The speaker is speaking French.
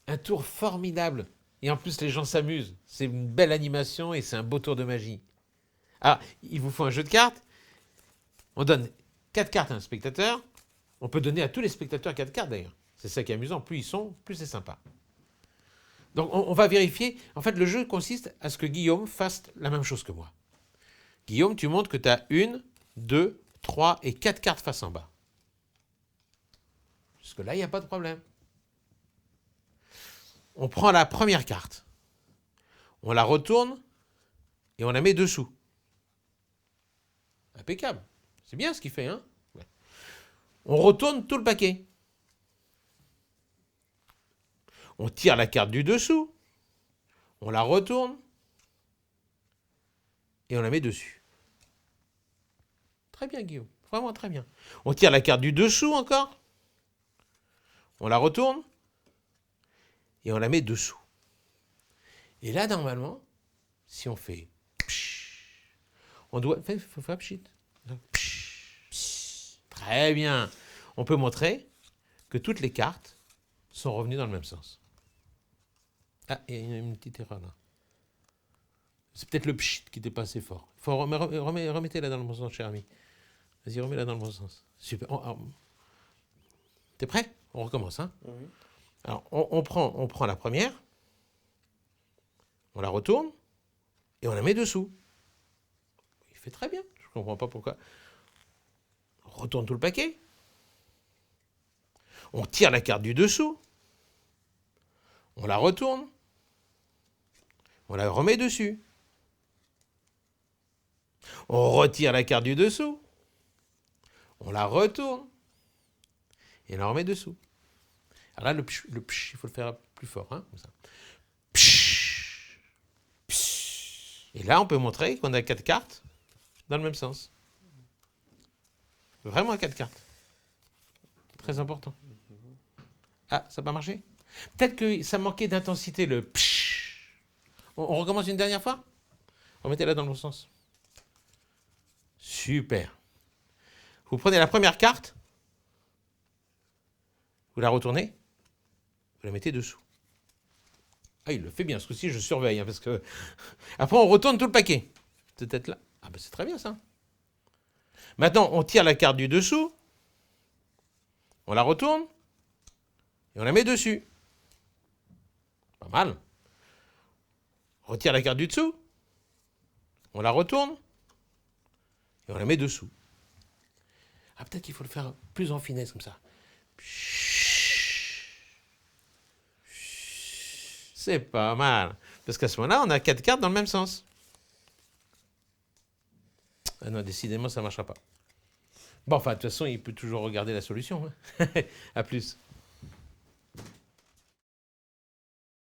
Un tour formidable. Et en plus, les gens s'amusent. C'est une belle animation et c'est un beau tour de magie. Alors, il vous faut un jeu de cartes. On donne 4 cartes à un spectateur. On peut donner à tous les spectateurs 4 cartes d'ailleurs. C'est ça qui est amusant. Plus ils sont, plus c'est sympa. Donc on va vérifier. En fait, le jeu consiste à ce que Guillaume fasse la même chose que moi. Guillaume, tu montres que tu as 1, 2, 3 et 4 cartes face en bas. Jusque-là, il n'y a pas de problème. On prend la première carte. On la retourne et on la met dessous. Impeccable. C'est bien ce qu'il fait, hein? Ouais. On retourne tout le paquet. On tire la carte du dessous. On la retourne. Et on la met dessus. Très bien, Guillaume. Vraiment très bien. On tire la carte du dessous encore. On la retourne. Et on la met dessous. Et là, normalement, si on fait... On doit... Faut faire pchit. Très bien. On peut montrer que toutes les cartes sont revenues dans le même sens. Ah, il y a une petite erreur là. C'est peut-être le pchit qui n'était pas assez fort. Remettez-la dans le bon sens, cher ami. Vas-y, remets-la dans le bon sens. Super. T'es prêt? On recommence, hein? Oui. Alors, on prend la première, on la retourne, et on la met dessous. Il fait très bien. Je ne comprends pas pourquoi. On retourne tout le paquet. On tire la carte du dessous. On la retourne. On la remet dessus. On retire la carte du dessous. On la retourne. Et on la remet dessous. Alors là, le psh, il faut le faire plus fort. Hein, comme ça. Psh, psh. Et là, on peut montrer qu'on a 4 cartes dans le même sens. Vraiment 4 cartes. Très important. Ah, ça n'a pas marché? Peut-être que ça manquait d'intensité, le psh. On recommence une dernière fois? Remettez-la dans le bon sens. Super. Vous prenez la première carte, vous la retournez, vous la mettez dessous. Ah, il le fait bien, ce coup-ci, je surveille, hein, parce que... Après, on retourne tout le paquet. Cette tête-là. Ah, ben c'est très bien, ça. Maintenant, on tire la carte du dessous, on la retourne, et on la met dessus. Pas mal. On retire la carte du dessous, on la retourne, et on la met dessous. Ah, peut-être qu'il faut le faire plus en finesse, comme ça. C'est pas mal. Parce qu'à ce moment-là, on a 4 cartes dans le même sens. Ah non, décidément, ça ne marchera pas. Bon, enfin, de toute façon, il peut toujours regarder la solution. Hein. À plus.